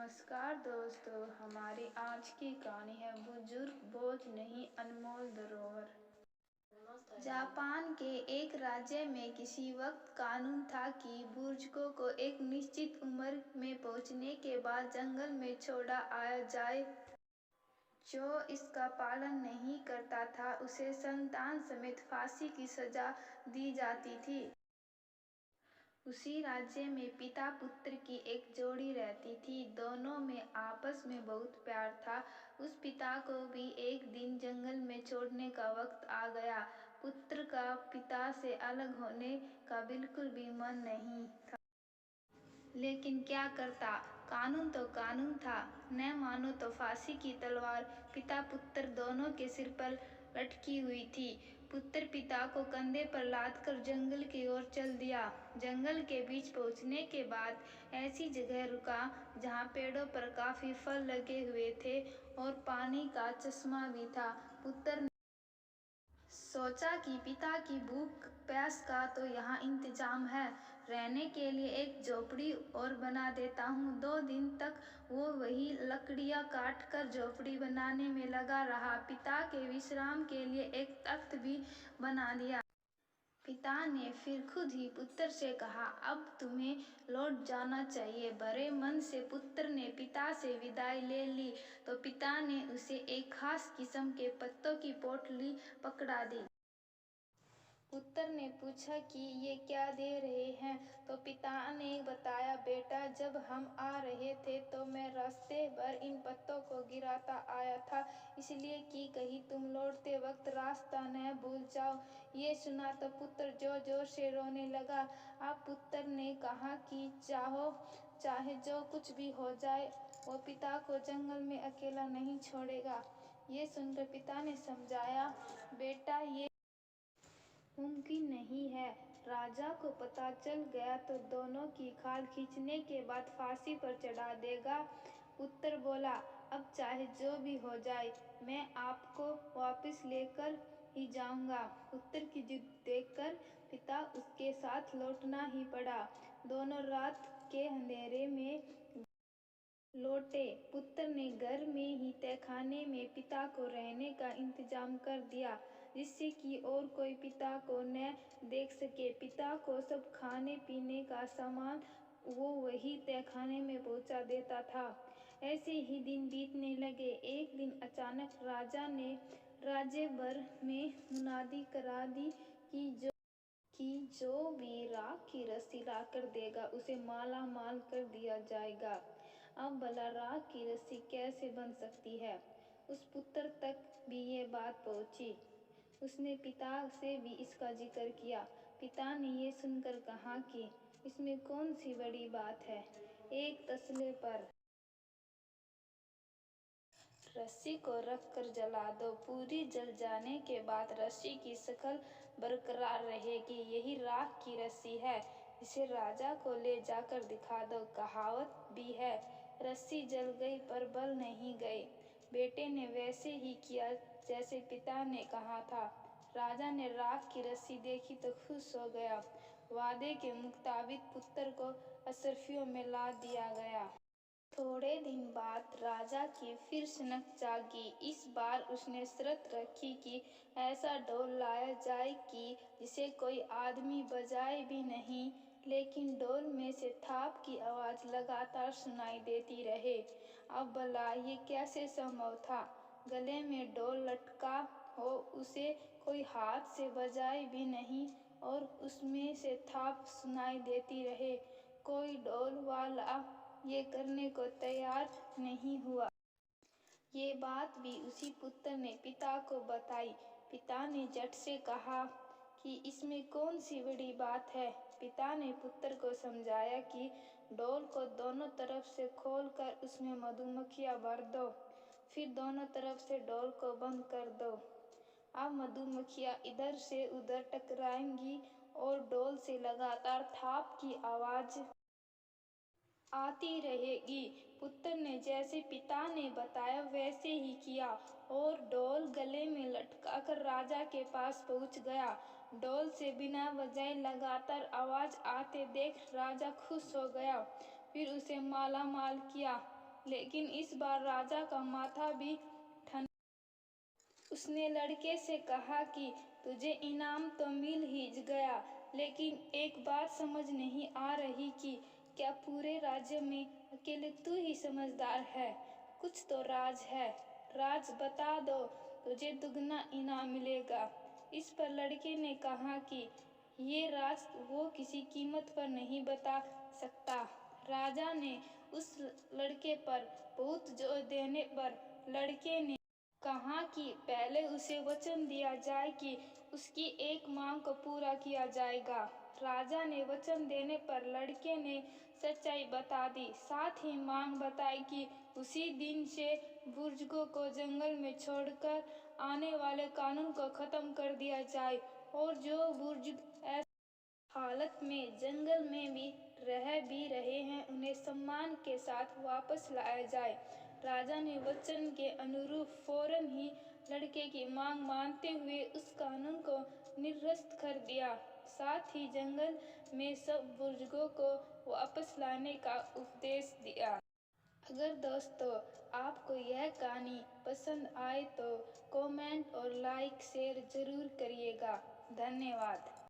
नमस्कार दोस्तों, हमारी आज की कहानी है बुजुर्ग बोझ नहीं अनमोल धरोहर। जापान के एक राज्य में किसी वक्त कानून था कि बुजुर्गों को एक निश्चित उम्र में पहुंचने के बाद जंगल में छोड़ा आया जाए। जो इसका पालन नहीं करता था उसे संतान समेत फांसी की सजा दी जाती थी। उसी राज्य में पिता पुत्र की एक जोड़ी रहती थी। दोनों में आपस में बहुत प्यार था। उस पिता को भी एक दिन जंगल में छोड़ने का वक्त आ गया। पुत्र का पिता से अलग होने का बिल्कुल भी मन नहीं था, लेकिन क्या करता, कानून तो कानून था। न मानो तो फांसी की तलवार पिता पुत्र दोनों के सिर पर लटकी हुई थी। पुत्र पिता को कंधे पर लादकर जंगल की ओर चल दिया। जंगल के बीच पहुंचने के बाद ऐसी जगह रुका जहां पेड़ों पर काफी फल लगे हुए थे और पानी का चश्मा भी था। पुत्र ने सोचा कि पिता की भूख प्यास का तो यहाँ इंतजाम है, रहने के लिए एक झोपड़ी और बना देता हूँ। 2 दिन तक वो वही लकड़ियाँ काट कर झोपड़ी बनाने में लगा रहा। पिता के विश्राम के लिए एक तख्त भी बना दिया। पिता ने फिर खुद ही पुत्र से कहा, अब तुम्हें लौट जाना चाहिए। बड़े मन से पुत्र ने पिता से विदाई ले ली तो पिता ने उसे एक खास किस्म के पत्तों की पोटली पकड़ा दी। पुत्र ने पूछा कि ये क्या दे रहे हैं, तो पिता ने बताया, बेटा जब हम आ रहे थे तो मैं रास्ते भर इन पत्तों को गिराता आया था, इसलिए कि कहीं तुम लौटते वक्त रास्ता न भूल जाओ। ये सुना तो पुत्र जोर जोर से रोने लगा। अब पुत्र ने कहा कि चाहे जो कुछ भी हो जाए, वो पिता को जंगल में अकेला नहीं छोड़ेगा। ये सुनकर पिता ने समझाया, बेटा ये मुमकिन नहीं है। राजा को पता चल गया तो दोनों की खाल खींचने के बाद फांसी पर चढ़ा देगा। पुत्र बोला, अब चाहे जो भी हो जाए, मैं आपको वापस लेकर ही जाऊंगा। पुत्र की जिद देखकर पिता उसके साथ लौटना ही पड़ा। दोनों रात के अंधेरे में लौटे। पुत्र ने घर में ही तहखाने में पिता को रहने का इंतजाम कर दिया, जिससे कि और कोई पिता को न देख सके। पिता को सब खाने पीने का सामान वो वही तहखाने में पहुंचा देता था। ऐसे ही दिन बीतने लगे। एक दिन अचानक राजा ने राज्य भर में मुनादी करा दी कि जो भी राख की रस्सी लाकर देगा उसे माला माल कर दिया जाएगा। अब भला राख की रस्सी कैसे बन सकती है? उस पुत्र तक भी ये बात पहुंची। उसने पिता से भी इसका जिक्र किया। पिता ने ये सुनकर कहा कि इसमें कौन सी बड़ी बात है, एक तसले पर रस्सी को रखकर जला दो, पूरी जल जाने के बाद रस्सी की शक्ल बरकरार रहेगी। यही राख की रस्सी है, इसे राजा को ले जाकर दिखा दो। कहावत भी है, रस्सी जल गई पर बल नहीं गए। बेटे ने वैसे ही किया जैसे पिता ने कहा था। राजा ने राख की रस्सी देखी तो खुश हो गया। वादे के मुताबिक पुत्र को अशरफियों में लाद दिया गया। थोड़े दिन बाद राजा की फिर सनक जागी। इस बार उसने शर्त रखी कि ऐसा ढोल लाया जाए कि जिसे कोई आदमी बजाए भी नहीं, लेकिन ढोल में से थाप की आवाज लगातार सुनाई देती रहे। अब भला ये कैसे संभव था? गले में ढोल लटका हो, उसे कोई हाथ से बजाए भी नहीं और उसमें से थाप सुनाई देती रहे। कोई ढोल वाला ये करने को तैयार नहीं हुआ। ये बात भी उसी पुत्र ने पिता को बताई। पिता ने झट से कहा कि इसमें कौन सी बड़ी बात है। पिता ने पुत्र को समझाया कि ढोल को दोनों तरफ से खोलकर उसमें मधुमक्खियां भर दो, फिर दोनों तरफ से ढोल को बंद कर दो। अब मधुमक्खियां इधर से उधर टकराएंगी और ढोल से लगातार थाप की आवाज आती रहेगी। पुत्र ने जैसे पिता ने बताया वैसे ही किया और ढोल गले में लटकाकर राजा के पास पहुंच गया। ढोल से बिना वजह लगातार आवाज आते देख राजा खुश हो गया। फिर उसे माला माल किया। लेकिन इस बार राजा का माथा भी ठन। उसने लड़के से कहा कि तुझे इनाम तो मिल ही गया, लेकिन एक बात समझ नहीं आ रही कि क्या पूरे राज्य में अकेले तू ही समझदार है? कुछ तो राज है, राज बता दो, तुझे दुगना इनाम मिलेगा। इस पर लड़के ने कहा कि ये राज वो किसी कीमत पर नहीं बता सकता। राजा ने उस लड़के पर बहुत जोर देने पर लड़के ने कहा कि पहले उसे वचन दिया जाए कि उसकी एक मांग को पूरा किया जाएगा। राजा ने वचन देने पर लड़के ने सच्चाई बता दी, साथ ही मांग बताई कि उसी दिन से बुजुर्गों को जंगल में छोड़कर आने वाले कानून को खत्म कर दिया जाए और जो बुजुर्ग हालत में जंगल में भी रहे हैं उन्हें सम्मान के साथ वापस लाया जाए। राजा ने वचन के अनुरूप फौरन ही लड़के की मांग मानते हुए उस कानून को निरस्त कर दिया, साथ ही जंगल में सब बुजुर्गों को वापस लाने का उपदेश दिया। अगर दोस्तों आपको यह कहानी पसंद आए तो कमेंट और लाइक शेयर जरूर करिएगा। धन्यवाद।